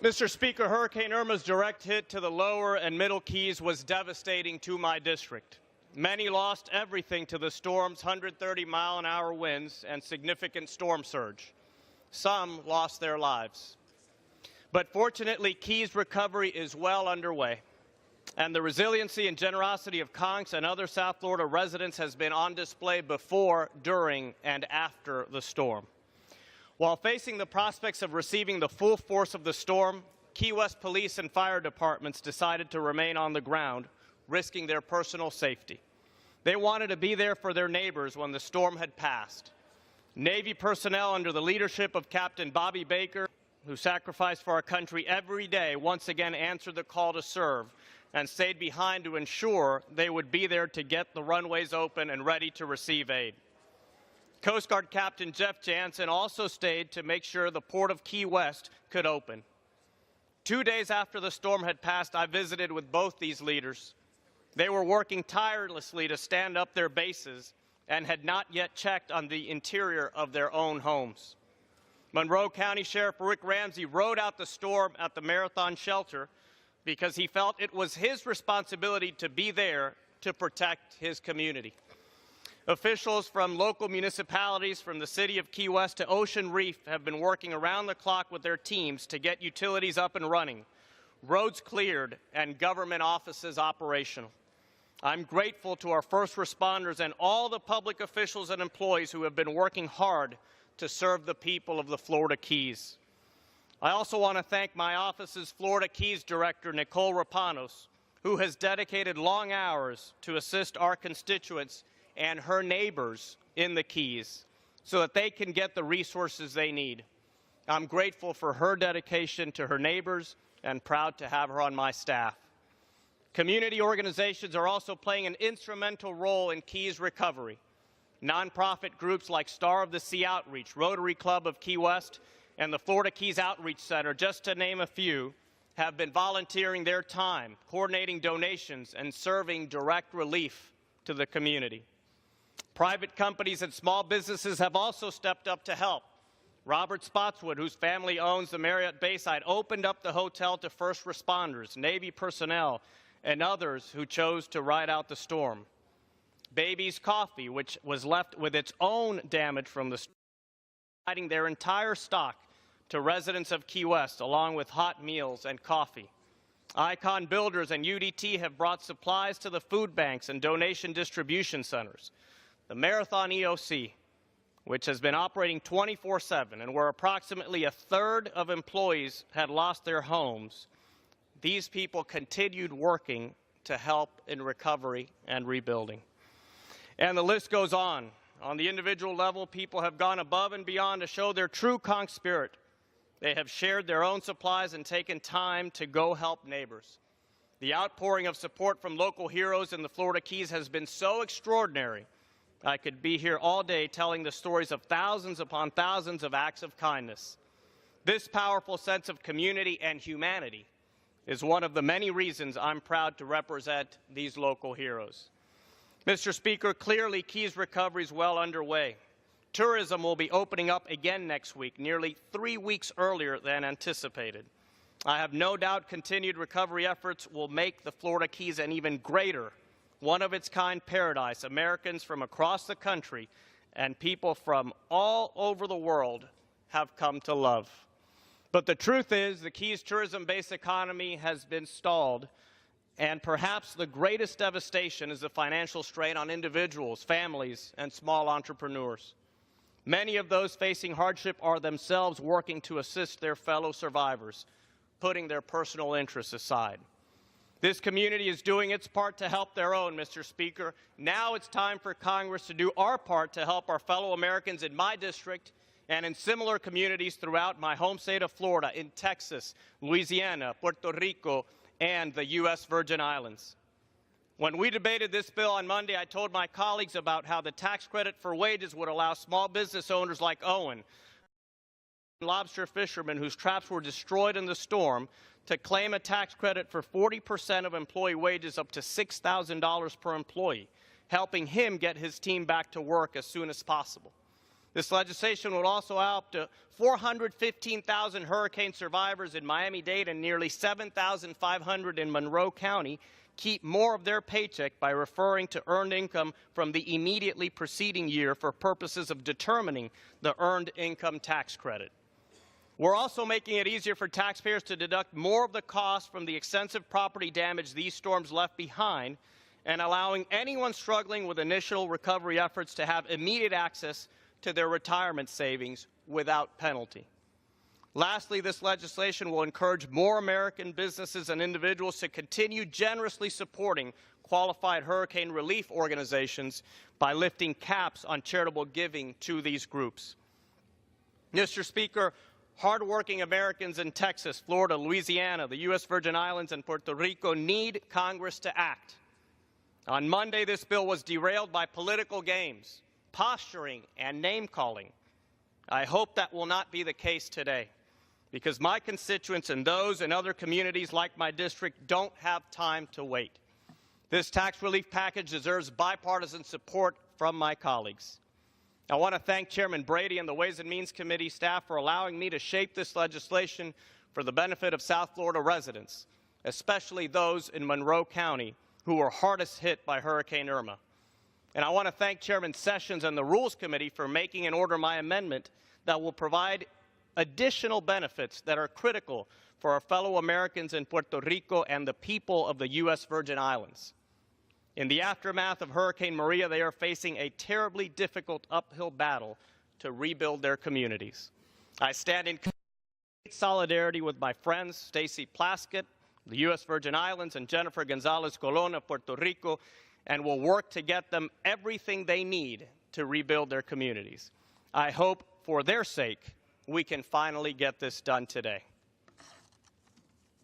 Mr. Speaker, Hurricane Irma's direct hit to the lower and middle Keys was devastating to my district. Many lost everything to the storm's 130-mile-an-hour winds and significant storm surge. Some lost their lives. But fortunately, Keys recovery is well underway, and the resiliency and generosity of Conks and other South Florida residents has been on display before, during, and after the storm. While facing the prospects of receiving the full force of the storm, Key West police and fire departments decided to remain on the ground, risking their personal safety. They wanted to be there for their neighbors when the storm had passed. Navy personnel under the leadership of Captain Bobby Baker, who sacrificed for our country every day, once again answered the call to serve and stayed behind to ensure they would be there to get the runways open and ready to receive aid. Coast Guard Captain Jeff Jansen also stayed to make sure the Port of Key West could open. 2 days after the storm had passed, I visited with both these leaders. They were working tirelessly to stand up their bases and had not yet checked on the interior of their own homes. Monroe County Sheriff Rick Ramsey rode out the storm at the Marathon Shelter because he felt it was his responsibility to be there to protect his community. Officials from local municipalities, from the city of Key West to Ocean Reef, have been working around the clock with their teams to get utilities up and running, roads cleared, and government offices operational. I'm grateful to our first responders and all the public officials and employees who have been working hard to serve the people of the Florida Keys. I also want to thank my office's Florida Keys Director, Nicole Rapanos, who has dedicated long hours to assist our constituents and her neighbors in the Keys so that they can get the resources they need. I'm grateful for her dedication to her neighbors and proud to have her on my staff. Community organizations are also playing an instrumental role in Keys recovery. Nonprofit groups like Star of the Sea Outreach, Rotary Club of Key West, and the Florida Keys Outreach Center, just to name a few, have been volunteering their time, coordinating donations, and serving direct relief to the community. Private companies and small businesses have also stepped up to help. Robert Spotswood, whose family owns the Marriott Bayside, opened up the hotel to first responders, Navy personnel, and others who chose to ride out the storm. Baby's Coffee, which was left with its own damage from the storm, providing their entire stock to residents of Key West, along with hot meals and coffee. Icon Builders and UDT have brought supplies to the food banks and donation distribution centers. The Marathon EOC, which has been operating 24/7 and where approximately a third of employees had lost their homes, these people continued working to help in recovery and rebuilding. And the list goes on. On the individual level, people have gone above and beyond to show their true Conch spirit. They have shared their own supplies and taken time to go help neighbors. The outpouring of support from local heroes in the Florida Keys has been so extraordinary. I could be here all day telling the stories of thousands upon thousands of acts of kindness. This powerful sense of community and humanity is one of the many reasons I'm proud to represent these local heroes. Mr. Speaker, clearly Keys recovery is well underway. Tourism will be opening up again next week, nearly 3 weeks earlier than anticipated. I have no doubt continued recovery efforts will make the Florida Keys an even greater, one-of-its-kind paradise Americans from across the country and people from all over the world have come to love. But the truth is, the Keys' tourism-based economy has been stalled, and perhaps the greatest devastation is the financial strain on individuals, families, and small entrepreneurs. Many of those facing hardship are themselves working to assist their fellow survivors, putting their personal interests aside. This community is doing its part to help their own, Mr. Speaker. Now it's time for Congress to do our part to help our fellow Americans in my district and in similar communities throughout my home state of Florida, in Texas, Louisiana, Puerto Rico, and the U.S. Virgin Islands. When we debated this bill on Monday, I told my colleagues about how the tax credit for wages would allow small business owners like Owen, lobster fishermen whose traps were destroyed in the storm, to claim a tax credit for 40% of employee wages up to $6,000 per employee, helping him get his team back to work as soon as possible. This legislation will also allow up to 415,000 hurricane survivors in Miami-Dade and nearly 7,500 in Monroe County keep more of their paycheck by referring to earned income from the immediately preceding year for purposes of determining the earned income tax credit. We're also making it easier for taxpayers to deduct more of the cost from the extensive property damage these storms left behind and allowing anyone struggling with initial recovery efforts to have immediate access to their retirement savings without penalty. Lastly, this legislation will encourage more American businesses and individuals to continue generously supporting qualified hurricane relief organizations by lifting caps on charitable giving to these groups. Mr. Speaker, hardworking Americans in Texas, Florida, Louisiana, the U.S. Virgin Islands, and Puerto Rico need Congress to act. On Monday, this bill was derailed by political games, posturing, and name-calling. I hope that will not be the case today, because my constituents and those in other communities like my district don't have time to wait. This tax relief package deserves bipartisan support from my colleagues. I want to thank Chairman Brady and the Ways and Means Committee staff for allowing me to shape this legislation for the benefit of South Florida residents, especially those in Monroe County who were hardest hit by Hurricane Irma. And I want to thank Chairman Sessions and the Rules Committee for making and order my amendment that will provide additional benefits that are critical for our fellow Americans in Puerto Rico and the people of the U.S. Virgin Islands. In the aftermath of Hurricane Maria, they are facing a terribly difficult uphill battle to rebuild their communities. I stand in solidarity with my friends Stacy Plaskett, the U.S. Virgin Islands, and Jennifer Gonzalez Colon of Puerto Rico, and will work to get them everything they need to rebuild their communities. I hope, for their sake, we can finally get this done today.